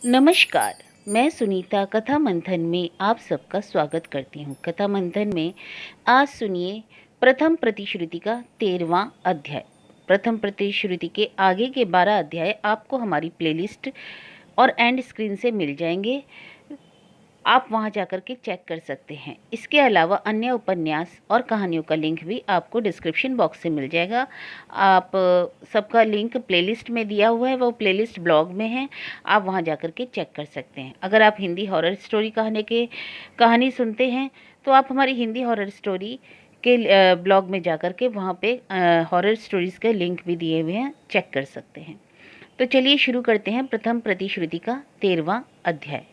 नमस्कार। मैं सुनीता कथा मंथन में आप सबका स्वागत करती हूँ। कथा मंथन में आज सुनिए प्रथम प्रतिश्रुति का 13वां अध्याय। प्रथम प्रतिश्रुति के आगे के 12 अध्याय आपको हमारी प्लेलिस्ट और एंड स्क्रीन से मिल जाएंगे। आप वहां जाकर के चेक कर सकते हैं। इसके अलावा अन्य उपन्यास और कहानियों का लिंक भी आपको डिस्क्रिप्शन बॉक्स से मिल जाएगा। आप सबका लिंक प्लेलिस्ट में दिया हुआ है, वो प्लेलिस्ट ब्लॉग में है, आप वहां जाकर के चेक कर सकते हैं। अगर आप हिंदी हॉरर स्टोरी कहानी सुनते हैं तो आप हमारी हिंदी हॉरर स्टोरी के ब्लॉग में जाकर के वहाँ पे हॉरर स्टोरीज़ के लिंक भी दिए हुए हैं, चेक कर सकते हैं। तो चलिए शुरू करते हैं प्रथम प्रतिश्रुति का 13वां अध्याय।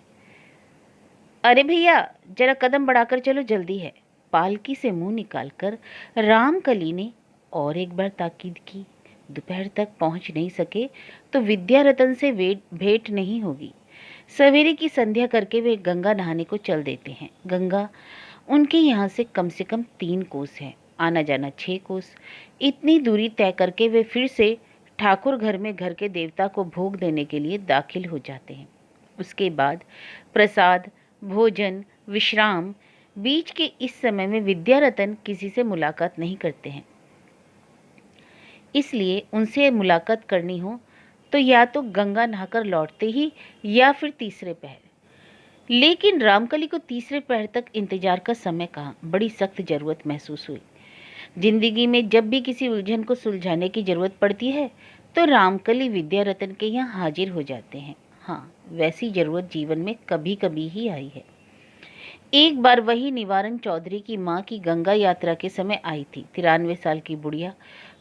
अरे भैया, जरा कदम बढ़ाकर चलो, जल्दी है। पालकी से मुंह निकालकर रामकली ने और एक बार ताकीद की। दोपहर तक पहुंच नहीं सके तो विद्यारतन से भेंट नहीं होगी। सवेरे की संध्या करके वे गंगा नहाने को चल देते हैं। गंगा उनके यहाँ से कम 3 कोस है, आना जाना 6 कोस। इतनी दूरी तय करके वे फिर से ठाकुर घर में घर के देवता को भोग देने के लिए दाखिल हो जाते हैं। उसके बाद प्रसाद, भोजन, विश्राम। बीच के इस समय में विद्यारतन किसी से मुलाकात नहीं करते हैं, इसलिए उनसे मुलाकात करनी हो तो या तो गंगा नहाकर लौटते ही या फिर तीसरे पहर। लेकिन रामकली को तीसरे पहर तक इंतजार का समय कहाँ, बड़ी सख्त जरूरत महसूस हुई। जिंदगी में जब भी किसी उलझन को सुलझाने की जरूरत पड़ती है तो रामकली विद्यारतन के यहाँ हाजिर हो जाते हैं। हाँ, वैसी जरूरत जीवन में कभी कभी ही आई है। एक बार वही निवारण चौधरी की माँ की गंगा यात्रा के समय आई थी। 93 साल की बुढ़िया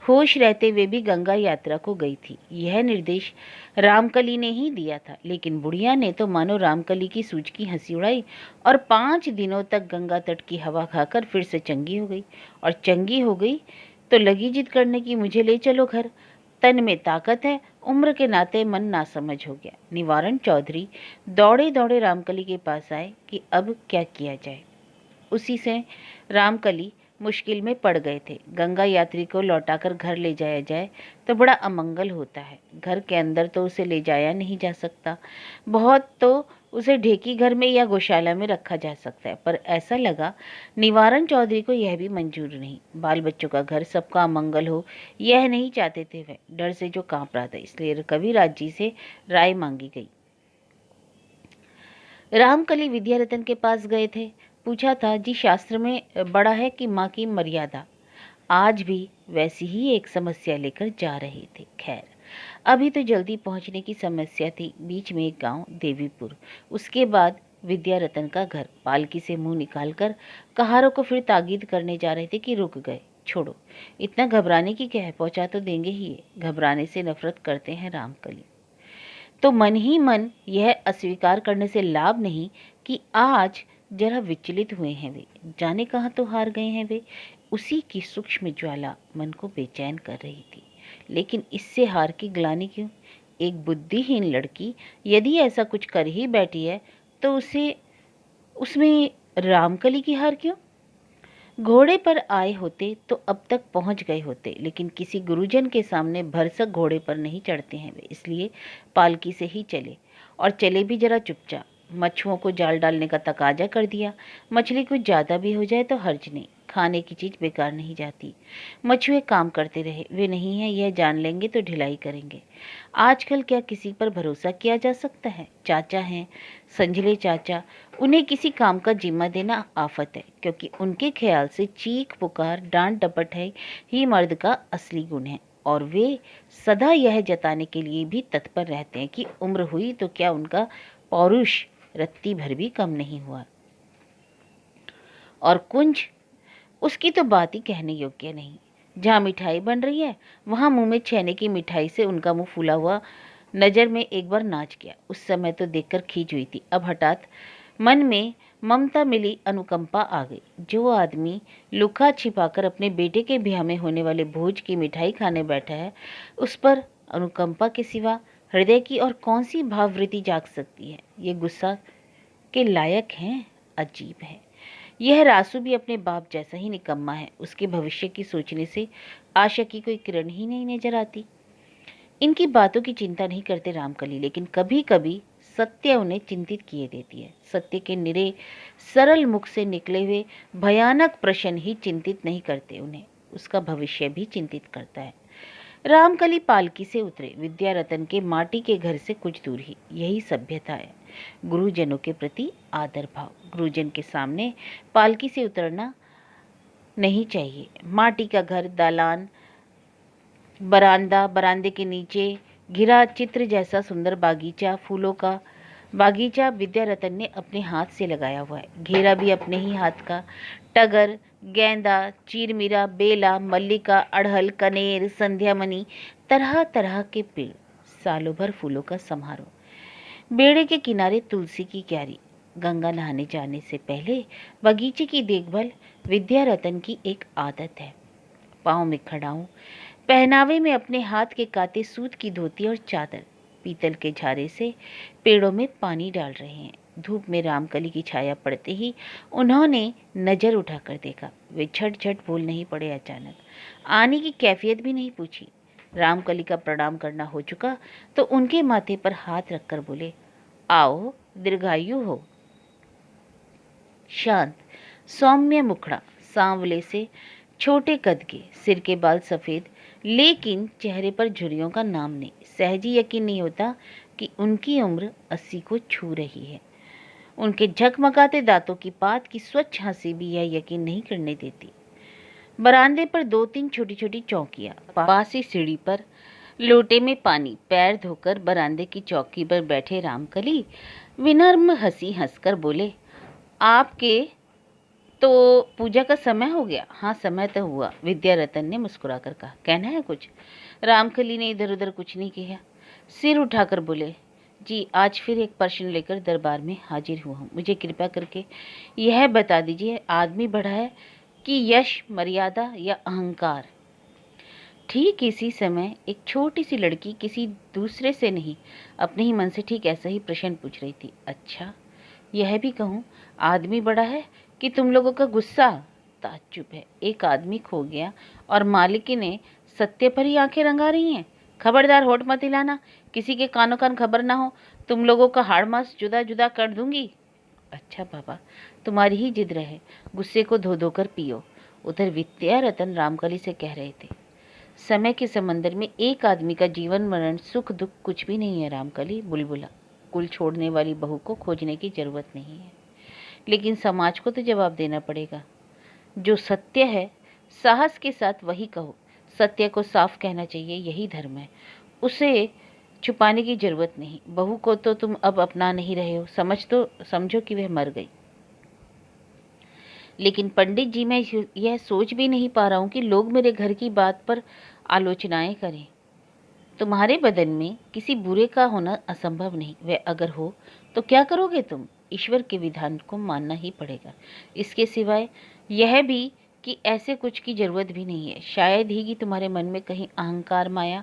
होश रहते हुए भी गंगा यात्रा को गई थी। यह निर्देश रामकली ने ही दिया था, लेकिन बुढ़िया ने तो मानो रामकली की सूझ की हंसी उड़ाई और 5 दिनों तक गंगा तट की हवा खाकर फिर से चंगी हो गई। और चंगी हो गई तो लगी जिद करने की, मुझे ले चलो घर, तन में ताकत है। उम्र के नाते मन नासमझ हो गया। निवारण चौधरी दौड़े दौड़े रामकली के पास आए कि अब क्या किया जाए। उसी से रामकली मुश्किल में पड़ गए थे। गंगा यात्री को लौटाकर घर ले जाया जाए तो बड़ा अमंगल होता है। घर के अंदर तो उसे ले जाया नहीं जा सकता, बहुत तो उसे ढेकी घर में या गौशाला में रखा जा सकता है, पर ऐसा लगा निवारण चौधरी को यह भी मंजूर नहीं। बाल बच्चों का घर, सबका अमंगल हो, यह नहीं चाहते थे वह, डर से जो कांप रहा था। इसलिए कविराज जी से राय मांगी गई। रामकली विद्यारतन के पास गए थे। पूछा था, जी शास्त्र में बड़ा है कि माँ की मर्यादा। आज भी वैसी ही एक समस्या लेकर जा रहे थे। खैर, अभी तो जल्दी पहुंचने की समस्या थी। बीच में एक गांव देवीपुर, उसके बाद विद्यारतन का घर। पालकी से मुंह निकालकर कहारों को फिर ताकीद करने जा रहे थे कि रुक गए। छोड़ो, इतना घबराने की क्या है, पहुंचा तो देंगे ही। घबराने से नफरत करते हैं रामकली। तो मन ही मन यह अस्वीकार करने से लाभ नहीं कि आज जरा विचलित हुए हैं वे, जाने कहाँ तो हार गए हैं वे। उसी की सूक्ष्म ज्वाला मन को बेचैन कर रही थी। लेकिन इससे हार की ग्लानि क्यों? एक बुद्धिहीन लड़की यदि ऐसा कुछ कर ही बैठी है तो उसे उसमें रामकली की हार क्यों? घोड़े पर आए होते तो अब तक पहुंच गए होते, लेकिन किसी गुरुजन के सामने भरसक घोड़े पर नहीं चढ़ते हैं वे, इसलिए पालकी से ही चले। और चले भी जरा चुपचाप। मच्छुओं को जाल डालने का तकाजा कर दिया। मछली कुछ ज़्यादा भी हो जाए तो हर्ज नहीं, खाने की चीज़ बेकार नहीं जाती। मछुए काम करते रहे, वे नहीं हैं यह जान लेंगे तो ढिलाई करेंगे। आजकल क्या किसी पर भरोसा किया जा सकता है? चाचा हैं, संजले चाचा, उन्हें किसी काम का जिम्मा देना आफत है, क्योंकि उनके ख्याल से चीख पुकार डांट डपट है ही मर्द का असली गुण है। और वे सदा यह जताने के लिए भी तत्पर रहते हैं कि उम्र हुई तो क्या उनका पौरुष रत्ती भर भी कम नहीं हुआ। और कुंज, उसकी तो बात ही कहने योग्य नहीं। जहाँ मिठाई बन रही है वहाँ मुंह में छेने की मिठाई से उनका मुंह फूला हुआ नजर में एक बार नाच गया। उस समय तो देखकर खींच हुई थी, अब हठात मन में ममता मिली, अनुकंपा आ गई। जो आदमी लुका छिपाकर अपने बेटे के ब्याह में होने वाले भोज की मिठाई खाने बैठा है, उस पर अनुकंपा के सिवा हृदय की और कौन सी भाववृत्ति जाग सकती है? ये गुस्सा के लायक हैं। अजीब है, यह रासू भी अपने बाप जैसा ही निकम्मा है। उसके भविष्य की सोचने से आशा की कोई किरण ही नहीं नजर आती। इनकी बातों की चिंता नहीं करते रामकली, लेकिन कभी कभी सत्य उन्हें चिंतित किए देती है। सत्य के निरे सरल मुख से निकले हुए भयानक प्रश्न ही चिंतित नहीं करते उन्हें, उसका भविष्य भी चिंतित करता है। रामकली पालकी से उतरे। विद्यारतन के माटी के घर से कुछ दूर ही। यही सभ्यता है, गुरुजनों के प्रति आदर भाव। गुरुजन के सामने पालकी से उतरना नहीं चाहिए। माटी का घर, दालान, बरामदा, बरामदे के नीचे घिरा चित्र जैसा सुंदर बागीचा, फूलों का बागीचा विद्यारतन ने अपने हाथ से लगाया हुआ है। घेरा भी अपने ही हाथ का। टगर, गेंदा, चीरमीरा, बेला, मल्लिका, अड़हल, कनेर, संध्यामणि, तरह तरह के पेड़, सालों भर फूलों का समारोह। बेड़े के किनारे तुलसी की क्यारी। गंगा नहाने जाने से पहले बगीचे की देखभाल विद्यारतन की एक आदत है। पाँव में खड़ाऊं, पहनावे में अपने हाथ के काते सूत की धोती और चादर। पीतल के झारे से पेड़ों में पानी डाल रहे हैं। धूप में रामकली की छाया पड़ते ही उन्होंने नजर उठाकर देखा। वे झट झट बोल नहीं पड़े। अचानक आने की कैफियत भी नहीं पूछी। रामकली का प्रणाम करना हो चुका तो उनके माथे पर हाथ रखकर बोले, आओ, दीर्घायु हो। शांत, सौम्य मुखड़ा, सांवले से छोटे कद के, सिर के बाल सफेद, लेकिन चेहरे पर झुर्रियों का नाम नहीं। सहज ही यकीन नहीं होता कि उनकी उम्र 80 को छू रही है। उनके झकमगाते दांतों की पात की स्वच्छ हंसी भी यह यकीन नहीं करने देती। बरामदे पर 2-3 छोटी छोटी चौकियां, पास ही सीढ़ी पर लोटे में पानी। पैर धोकर बरामदे की चौकी पर बैठे रामकली विनम्र हंसी हंसकर बोले, आपके तो पूजा का समय हो गया। हाँ, समय तो हुआ, विद्यारतन ने मुस्कुराकर कहा। कहना है कुछ? रामकली ने इधर उधर कुछ नहीं किया, सिर उठाकर बोले, जी, आज फिर एक प्रश्न लेकर दरबार में हाजिर हुआ हूँ। मुझे कृपया करके यह बता दीजिए, आदमी बड़ा है कि यश, मर्यादा या अहंकार? ठीक इसी समय एक छोटी सी लड़की किसी दूसरे से नहीं, अपने ही मन से ठीक ऐसा ही प्रश्न पूछ रही थी। अच्छा, यह भी कहूँ, आदमी बड़ा है कि तुम लोगों का गुस्सा? ताज्जुब है, एक आदमी खो गया और मालिक ने सत्य पर ही आंखें रंगा रही हैं। खबरदार, होठ मत हिलाना, किसी के कानों कान खबर ना हो, तुम लोगों का हाड़ मांस जुदा जुदा कर दूंगी। अच्छा बाबा, तुम्हारी ही जिद रहे, गुस्से को धो धो कर पियो। उधर विद्यारतन रामकली से कह रहे थे, समय के समंदर में एक आदमी का जीवन मरण, सुख दुख कुछ भी नहीं है रामकली। बुलबुला, कुल छोड़ने वाली बहू को खोजने की जरूरत नहीं है, लेकिन समाज को तो जवाब देना पड़ेगा। जो सत्य है साहस के साथ वही कहो। सत्य को साफ कहना चाहिए, यही धर्म है, उसे छुपाने की जरूरत नहीं। बहू को तो तुम अब अपना नहीं रहे हो, समझो कि वह मर गई। लेकिन पंडित जी, मैं यह सोच भी नहीं पा रहा हूं कि लोग मेरे घर की बात पर आलोचनाएं करें। तुम्हारे बदन में किसी बुरे का होना असंभव नहीं, वह अगर हो तो क्या करोगे तुम? ईश्वर के विधान को मानना ही पड़ेगा। इसके सिवाय यह भी कि ऐसे कुछ की जरूरत भी नहीं है। शायद ही कि तुम्हारे मन में कहीं अहंकार माया।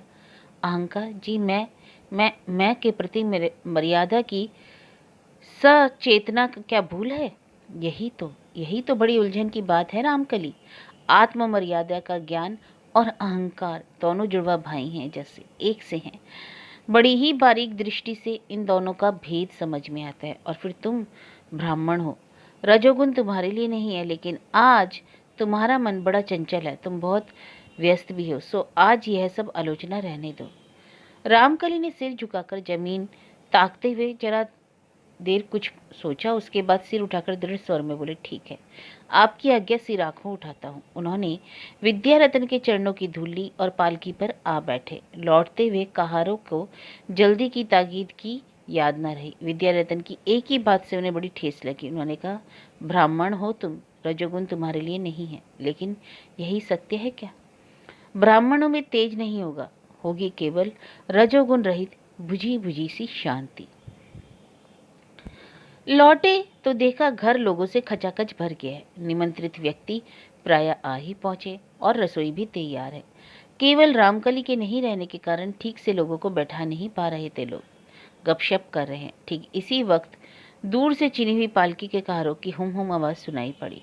अहंकार? जी, मैं के प्रति मेरे मर्यादा की सचेतना क्या भूल है? यही तो बड़ी उलझन की बात है रामकली। आत्म मर्यादा का ज्ञान और अहंकार दोनों जुड़वा भाई हैं, जैसे एक से हैं। बड़ी ही बारीक दृष्टि से इन दोनों का भेद समझ में आता है। और फिर तुम ब्राह्मण हो, रजोगुण तुम्हारे लिए नहीं है, लेकिन आज तुम्हारा मन बड़ा चंचल है, तुम बहुत व्यस्त भी हो, सो आज यह सब आलोचना रहने दो। रामकली ने सिर झुकाकर जमीन ताकते हुए जरा देर कुछ सोचा, उसके बाद सिर उठाकर दृढ़ स्वर में बोले, ठीक है, आपकी आज्ञा, सिर आंखों उठाता हूँ। उन्होंने विद्यारतन के चरणों की धूल ली और पालकी पर आ बैठे। लौटते हुए कहारों को जल्दी की ताकीद की याद न रही। विद्यारतन की एक ही बात से उन्हें बड़ी ठेस लगी। उन्होंने कहा, ब्राह्मण हो तुम, रजोगुण तुम्हारे लिए नहीं है, लेकिन यही सत्य है क्या? ब्राह्मणों में तेज नहीं होगा, होगी केवल रजोगुण रहित बुझी बुझी सी शांति। लौटे तो देखा घर लोगों से खचाखच भर गया है। निमंत्रित व्यक्ति प्राय आ ही पहुंचे और रसोई भी तैयार है। केवल रामकली के नहीं रहने के कारण ठीक से लोगों को बैठा नहीं पा रहे थे। लोग गपशप कर रहे हैं। ठीक इसी वक्त दूर से चिनी हुई पालकी के कहारों की हुम आवाज सुनाई पड़ी।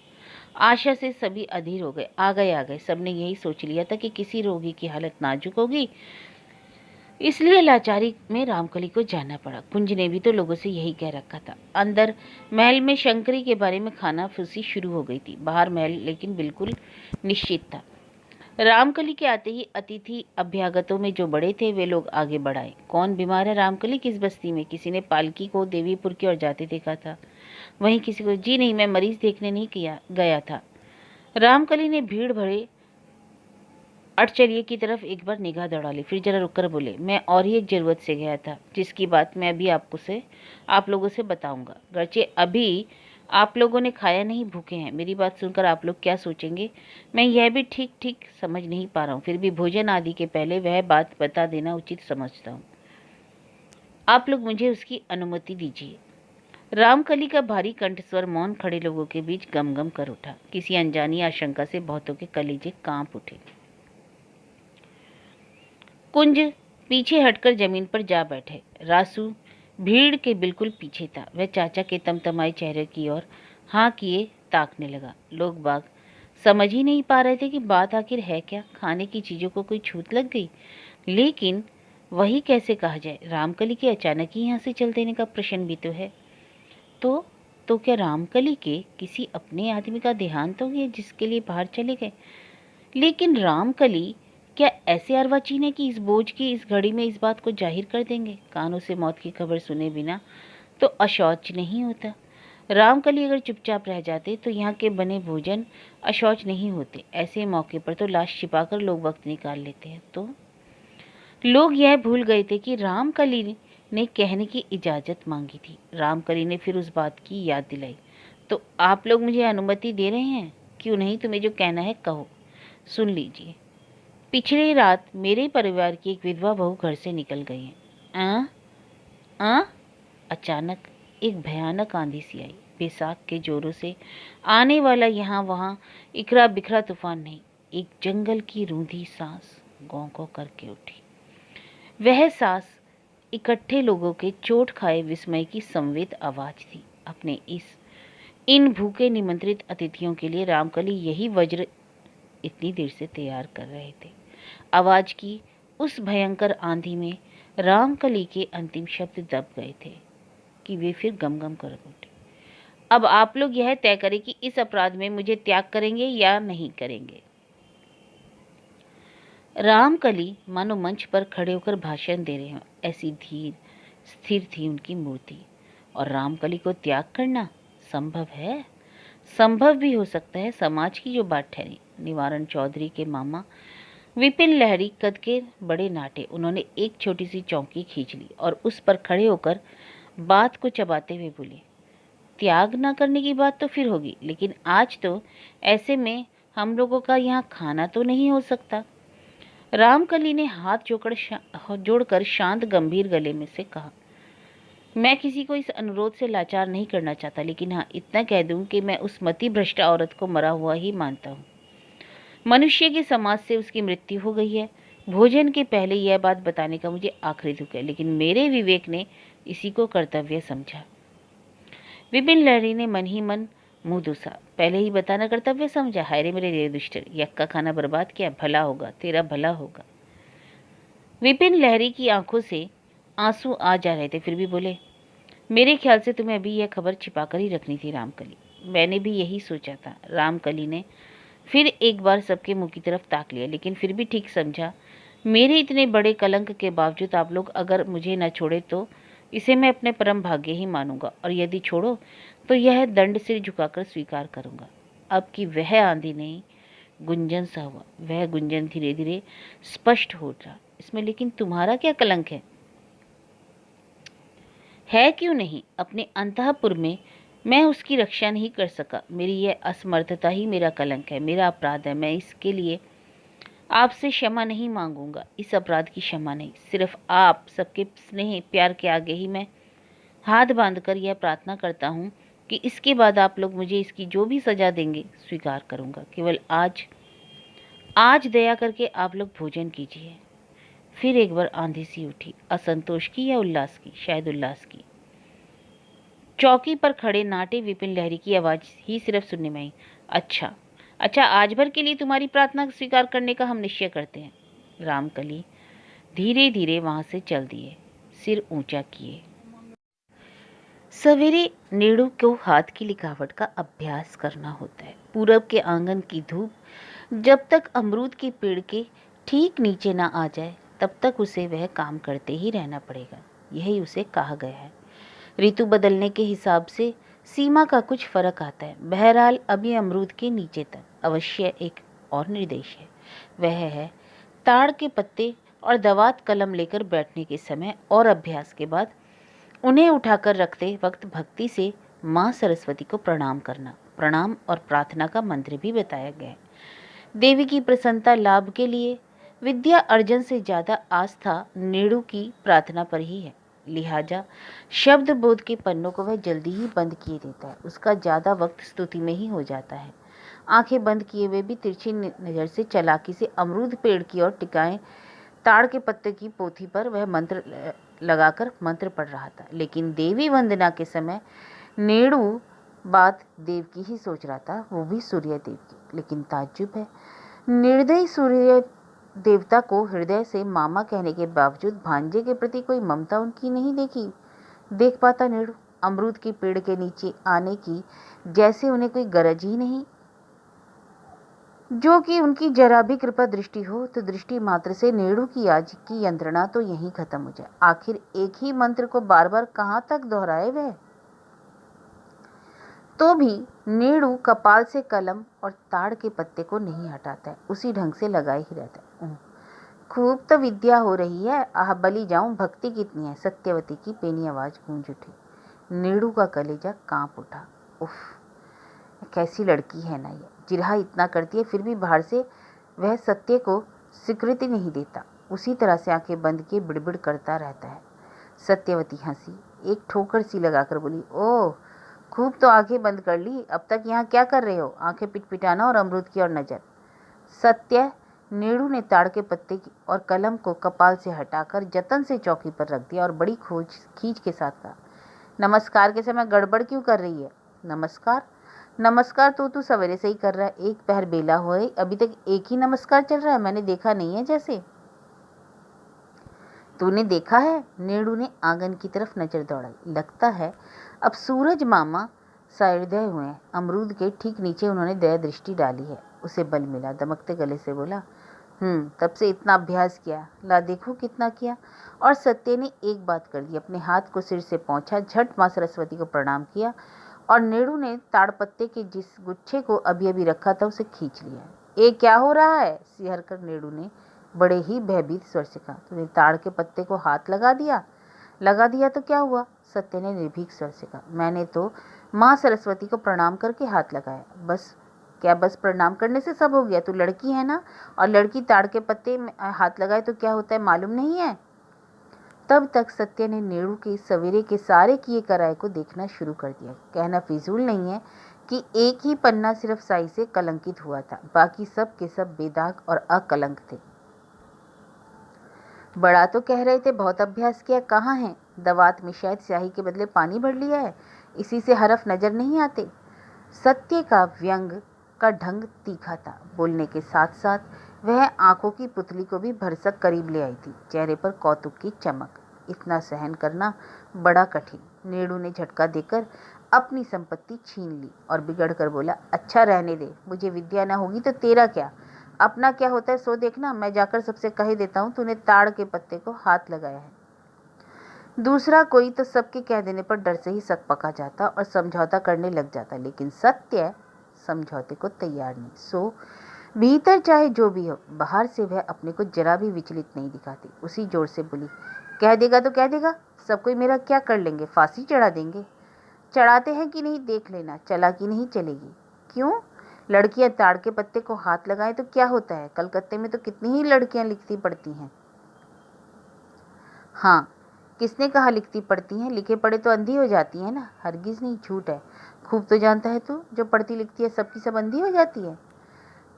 आशा से सभी अधीर हो गए। आ गए। सबने यही सोच लिया था कि किसी रोगी की हालत नाजुक होगी, इसलिए लाचारी में रामकली को जाना पड़ा। कुंज ने भी तो लोगों से यही कह रखा था। अंदर महल में शंकरी के बारे में खाना फूसी शुरू हो गई थी। बाहर महल लेकिन बिल्कुल निश्चित था। रामकली के आते ही अतिथि अभ्यागतों में जो बड़े थे वे लोग आगे बढ़ाए। कौन बीमार है रामकली, किस बस्ती में? किसी ने पालकी को देवीपुर की ओर जाते देखा था। वहीं किसी को, जी नहीं, मैं मरीज देखने नहीं गया था। रामकली ने भीड़ भरे अटचरिये की तरफ एक बार निगाह दौड़ा ली, फिर जरा रुककर बोले, मैं और ही एक जरूरत से गया था, जिसकी बात मैं अभी आप लोगों से बताऊंगा। गर्चे अभी आप लोगों ने खाया नहीं, भूखे हैं। मेरी बात सुनकर आप लोग क्या सोचेंगे, मैं यह भी ठीक ठीक समझ नहीं पा रहा हूँ। फिर भी भोजन आदि के पहले वह बात बता देना उचित समझता हूँ। आप लोग मुझे उसकी अनुमति दीजिए। रामकली का भारी कंठस्वर मौन खड़े लोगों के बीच गमगम कर उठा। किसी अनजानी आशंका से बहुतों के कलेजे कांप उठे। कुंज पीछे हटकर जमीन पर जा बैठे। रासू भीड़ के बिल्कुल पीछे था। वह चाचा के तमतमाए चेहरे की ओर हाँ किए ताकने लगा। लोग बाग समझ ही नहीं पा रहे थे कि बात आखिर है क्या। खाने की चीजों को कोई छूत लग गई, लेकिन वही कैसे कहा जाए। रामकली के अचानक ही यहाँ से चल देने का प्रश्न भी तो है। तो क्या रामकली के किसी अपने आदमी का देहांत हो गया जिसके लिए बाहर चले गए? लेकिन रामकली क्या ऐसे अर्वाचीन है कि इस बोझ की इस घड़ी में इस बात को जाहिर कर देंगे? कानों से मौत की खबर सुने बिना तो अशौच नहीं होता। रामकली अगर चुपचाप रह जाते तो यहाँ के बने भोजन अशौच नहीं होते। ऐसे मौके पर तो लाश छिपाकर लोग वक्त निकाल लेते हैं। तो लोग यह भूल गए थे कि रामकली ने कहने की इजाजत मांगी थी। रामकली ने फिर उस बात की याद दिलाई। तो आप लोग मुझे अनुमति दे रहे हैं? क्यों नहीं, तुम्हें जो कहना है कहो। सुन लीजिए, पिछली रात मेरे परिवार की एक विधवा बहू घर से निकल गई है। अचानक एक भयानक आंधी सी आई। बैसाख के जोरों से आने वाला यहाँ वहाँ इकरा बिखरा तूफान नहीं, एक जंगल की रूंधी सांस गौं गौं करके उठी। वह सांस इकट्ठे लोगों के चोट खाए विस्मय की संवेद आवाज थी। अपने इन भूखे निमंत्रित अतिथियों के लिए रामकली यही वज्र इतनी देर से तैयार कर रहे थे। आवाज की उस भयंकर आंधी में रामकली के अंतिम शब्द दब गए थे कि वे फिर गमगम कर उठे। अब आप लोग यह तय करें कि इस अपराध में मुझे त्याग करेंगे या नहीं करेंगे। रामकली मानो मंच पर खड़े होकर भाषण दे रहे हो, ऐसी धीर स्थिर थी उनकी मूर्ति। और रामकली को त्याग करना संभव है, संभव भी हो सकता है। समाज की जो बात ठहरी। निवारण चौधरी के मामा विपिन लहरी कद के बड़े नाटे। उन्होंने एक छोटी सी चौकी खींच ली और उस पर खड़े होकर बात को चबाते हुए बोले, त्याग ना करने की बात तो फिर होगी, लेकिन आज तो ऐसे में हम लोगों का यहाँ खाना तो नहीं हो सकता। रामकली ने हाथ जोड़कर शांत गंभीर गले में से कहा, मैं किसी को इस अनुरोध से लाचार नहीं करना चाहता, लेकिन हाँ इतना कह दूं कि मैं उस मति भ्रष्ट औरत को मरा हुआ ही मानता हूँ। मनुष्य के समाज से उसकी मृत्यु हो गई है। भोजन के पहले यह बात बताने का मुझे आखिरी दुख है, लेकिन मेरे विवेक ने इसी को कर्तव्य समझा। विपिन लहरी ने मन ही मन मुंह दूसा। पहले ही बताना कर्तव्य समझा? हाय रे मेरे दुष्टर, यक्का खाना बर्बाद किया, भला होगा, तेरा भला होगा। विपिन लहरी की आंखों से आंसू आ जा रहे थे, फिर भी बोले, मेरे ख्याल से तुम्हें अभी यह खबर छिपाकर ही रखनी थी रामकली। मैंने भी यही सोचा था। रामकली ने फिर एक बार सबके मुंह की तरफ ताक लिया, लेकिन फिर भी ठीक समझा। मेरे इतने बड़े कलंक के बावजूद आप लोग अगर मुझे न छोड़े तो इसे मैं अपने परम भाग्य ही मानूंगा, और यदि छोड़ो तो यह दंड सिर झुकाकर स्वीकार करूंगा। अब कि वह आंधी नहीं, गुंजन सा हुआ। वह गुंजन धीरे धीरे स्पष्ट हो रहा। इसमें लेकिन तुम्हारा क्या कलंक है क्यों नहीं? अपने अंतःपुर में मैं उसकी रक्षा नहीं कर सका। मेरी यह असमर्थता ही मेरा कलंक है, मेरा अपराध है। मैं इसके लिए आपसे क्षमा नहीं मांगूंगा, इस अपराध की क्षमा नहीं। सिर्फ आप सबके स्नेह प्यार के आगे ही मैं हाथ बांधकर यह प्रार्थना करता हूँ कि इसके बाद आप लोग मुझे इसकी जो भी सजा देंगे स्वीकार करूंगा। केवल आज दया करके आप लोग भोजन कीजिए। फिर एक बार आंधी सी उठी, असंतोष की या उल्लास की? शायद उल्लास की। चौकी पर खड़े नाटे विपिन लहरी की आवाज ही सिर्फ सुनने में आई, अच्छा, आज भर के लिए तुम्हारी प्रार्थना स्वीकार करने का हम निश्चय करते हैं। रामकली धीरे धीरे वहां से चल दिए, सिर ऊंचा किए। सवेरे नेड़ू को हाथ की लिखावट का अभ्यास करना होता है। पूरब के आंगन की धूप जब तक अमरूद के पेड़ के ठीक नीचे ना आ जाए तब तक उसे वह काम करते ही रहना पड़ेगा, यही उसे कहा गया है। ऋतु बदलने के हिसाब से सीमा का कुछ फर्क आता है। बहरहाल अभी अमरूद के नीचे तक अवश्य एक और निर्देश है, वह है ताड़ के पत्ते और दवात कलम लेकर बैठने के समय और अभ्यास के बाद उन्हें उठाकर रखते वक्त भक्ति से माँ सरस्वती को प्रणाम करना। प्रणाम और प्रार्थना का मंत्र भी बताया गया है। देवी की प्रसन्नता लाभ के लिए विद्या अर्जन से ज़्यादा आस्था नेड़ू की प्रार्थना पर ही है। लिहाजा शब्द बोध के पन्नों को वह जल्दी ही बंद किए देता है। उसका ज़्यादा वक्त स्तुति में ही हो जाता है। आंखें बंद किए हुए भी तिरछी नज़र से चालाकी से अमरूद पेड़ की ओर टिकाए ताड़ के पत्ते की पोथी पर वह मंत्र लगाकर मंत्र पढ़ रहा था। लेकिन देवी वंदना के समय नेड़ू बात देव की ही सोच रहा था, वो भी सूर्य देव की। लेकिन ताज्जुब है, निर्दयी सूर्य देवता को हृदय से मामा कहने के बावजूद भांजे के प्रति कोई ममता उनकी नहीं देख पाता नेड़ू। अमरूद के पेड़ के नीचे आने की जैसे उन्हें कोई गरज ही नहीं, जो कि उनकी जरा भी कृपा दृष्टि हो तो दृष्टि मात्र से नेड़ू की आज की यंत्रणा तो यहीं खत्म हो जाए। आखिर एक ही मंत्र को बार बार कहां तक दोहराए वह। तो भी नेड़ू कपाल से कलम और ताड़ के पत्ते को नहीं हटाता है, उसी ढंग से लगाए ही रहता है। खूब तो विद्या हो रही है, आह बली जाऊं भक्ति कितनी है, सत्यवती की पेनी आवाज गूंज उठी। नेड़ू का कलेजा कांप उठा। उफ, कैसी लड़की है ना ये, जिरहा इतना करती है फिर भी बाहर से वह सत्य को स्वीकृति नहीं देता। उसी तरह से आंखें बंद किए बिड़बिड़ करता रहता है। सत्यवती हंसी, एक ठोकर सी लगाकर बोली, ओह खूब तो आंखें बंद कर ली, अब तक यहाँ क्या कर रहे हो? आंखें पिटपिटाना और अमरूद की ओर नजर। सत्य, नेड़ू ने ताड़ के पत्ते और कलम को कपाल से हटाकर जतन से चौकी पर रख दिया और बड़ी खींच के साथ कहा, नमस्कार के समय गड़बड़ क्यों कर रही है? नमस्कार नमस्कार तो तू सवेरे से ही कर रहा है, एक पहर बेला हुए अभी तक एक ही नमस्कार चल रहा है, मैंने देखा नहीं है जैसे। तूने देखा है? नेड़ू ने आंगन की तरफ नजर दौड़ाई। लगता है अब सूरज मामा सहृदय हुए हैं। अमरूद के ठीक नीचे उन्होंने दया दृष्टि डाली है। उसे बल मिला, दमकते गले से बोला, तब से इतना अभ्यास किया, ला देखो कितना किया। और सत्य ने एक बात कर दी, अपने हाथ को सिर से पहुंचा, झट माँ सरस्वती को प्रणाम किया और नेड़ू ने ताड़ पत्ते के जिस गुच्छे को अभी अभी रखा था उसे खींच लिया। ये क्या हो रहा है? सिहर कर नेड़ू ने बड़े ही भयभीत स्वर से कहा। तूने ताड़ के पत्ते को हाथ लगा दिया तो क्या हुआ? सत्य ने निर्भीक स्वर से कहा। मैंने तो माँ सरस्वती को प्रणाम करके हाथ लगाया, बस। क्या बस प्रणाम करने से सब हो गया? तू लड़की है ना, और लड़की ताड़ के पत्ते में हाथ लगाए तो क्या होता है मालूम नहीं है? तब तक सत्य ने नेड़ू के सवेरे के सारे किए कराए को देखना शुरू कर दिया। कहना फिजूल नहीं है कि एक ही पन्ना सिर्फ स्याही से कलंकित हुआ था, बाकी सब के सब बेदाग और अकलंक थे। बड़ा तो कह रहे थे बहुत अभ्यास किया, कहाँ है? दवात में शायद स्याही के बदले पानी भर लिया है, इसी से हरफ नजर नहीं आते। सत्य का व्यंग का ढंग तीखा था। बोलने के साथ साथ वह आंखों की पुतली को भी भरसक करीब ले आई थी, चेहरे पर कौतुक की चमक। इतना सहन करना बड़ा कठिन। नेड़ू ने झटका देकर अपनी संपत्ति छीन ली और बिगड़ कर बोला, अच्छा रहने दे, मुझे विद्या ना होगी तो तेरा क्या, अपना क्या होता है सो देखना। मैं जाकर सबसे कह देता हूँ तूने ताड़ के पत्ते को हाथ लगाया है। दूसरा कोई तो सबके कह देने पर डर से ही सक पका जाता और समझौता करने लग जाता, लेकिन सत्य समझौते को तैयार नहीं। सो भीतर चाहे जो भी हो, बाहर से वह अपने को जरा भी विचलित नहीं दिखाती। उसी जोर से बोली, कह देगा तो कह देगा, सब कोई मेरा क्या कर लेंगे, फांसी चढ़ा देंगे। चढ़ाते हैं कि नहीं देख लेना, चला कि नहीं चलेगी। क्यों? लड़कियां ताड़ के पत्ते को हाथ लगाए तो क्या होता है? कलकत्ते में तो कितनी ही लड़कियां लिखती पढ़ती हैं। हाँ, किसने कहा लिखती पढ़ती हैं? लिखे पढ़े तो अंधी हो जाती है ना। हरगिज नहीं, झूठ है। खूब तो जानता है तू, जो पढ़ती लिखती है सबकी सब अंधी हो जाती है।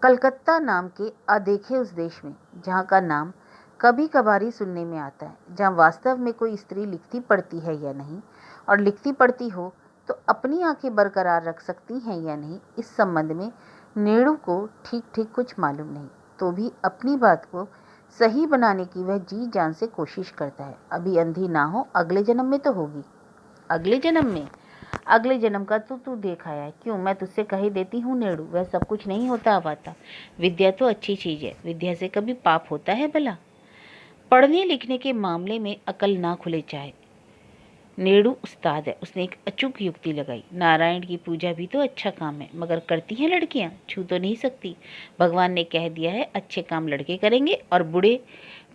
कलकत्ता नाम के अदेखे उस देश में, जहाँ का नाम कभी कभार सुनने में आता है, जहाँ वास्तव में कोई स्त्री लिखती पढ़ती है या नहीं, और लिखती पढ़ती हो तो अपनी आंखें बरकरार रख सकती हैं या नहीं, इस संबंध में नेड़ू को ठीक ठीक कुछ मालूम नहीं। तो भी अपनी बात को सही बनाने की वह जी जान से कोशिश करता है। अभी अंधी ना हो, अगले जन्म में तो होगी। अगले जन्म में? अगले जन्म का तो तू देख आया है। क्यों, मैं तुझसे कही देती हूँ नेड़ू, वह सब कुछ नहीं होता पाता। विद्या तो अच्छी चीज है, विद्या से कभी पाप होता है भला? पढ़ने लिखने के मामले में अकल ना खुले चाहे। नेड़ू उस्ताद है, उसने एक अचूक युक्ति लगाई। नारायण की पूजा भी तो अच्छा काम है, मगर करती हैं लड़कियां, छू तो नहीं सकती। भगवान ने कह दिया है अच्छे काम लड़के करेंगे और बुरे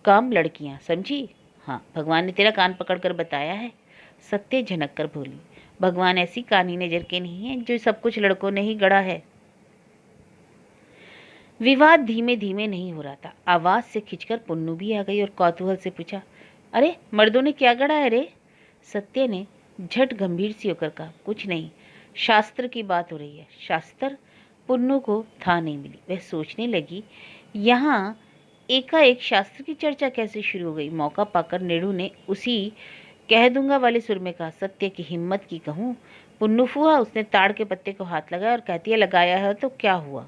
काम लड़कियां, समझी? हाँ, भगवान ने तेरा कान पकड़ कर बताया है। सत्य झनक कर बोली। भगवान ऐसी कानी नजर के नहीं है जो सब कुछ लड़कों ने ही गढ़ा है। विवाद धीमे धीमे नहीं हो रहा था। आवाज से खिंचकर पुन्नू भी आ गई और कौतूहल से पूछा, अरे मर्दों ने क्या गढ़ा है रे? सत्य ने झट गंभीर सी होकर कहा, कुछ नहीं, शास्त्र की बात हो रही है। शास्त्र? पुन्नू को था नहीं मिली। वह सोचने लगी, यहाँ एकाएक शास्त्र की चर्चा कैसे शुरू हो गई। मौका पाकर नेड़ू ने उसी कह दूंगा वाले सुर में कहा, सत्य की हिम्मत की कहूँ। पुन्नू फुआ, उसने ताड़ के पत्ते को हाथ लगाया और कहती है, लगाया है तो क्या हुआ?